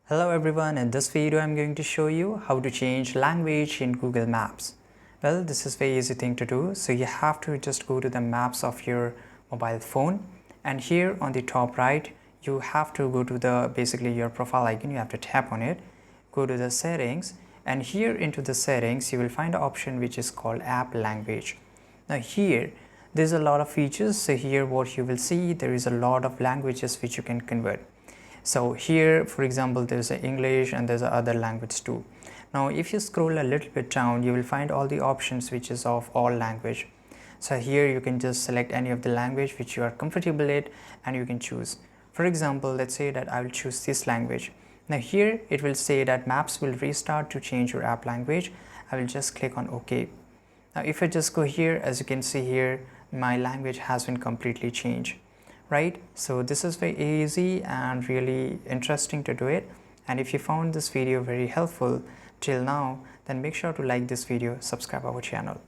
Hello everyone, in this video I'm going to show you how to change language in Google Maps. Well, this is very easy thing to do. So you have to just go to the maps of your mobile phone, and here on the top right you have to go to the basically your profile icon. You have to tap on it, go to the settings, and here into the settings you will find an option which is called app language. Now here there's a lot of features. So here what you will see, there is a lot of languages which you can convert. So here, for example, there's a English and there's a other language too. Now if you scroll a little bit down, you will find all the options which is of all language. So here you can just select any of the language which you are comfortable with and you can choose. For example, let's say that I will choose this language. Now here it will say that maps will restart to change your app language. I will just click on OK. Now if I just go here, as you can see here, my language has been completely changed. Right, so this is very easy and really interesting to do it. And if you found this video very helpful till now, then make sure to like this video, subscribe our channel.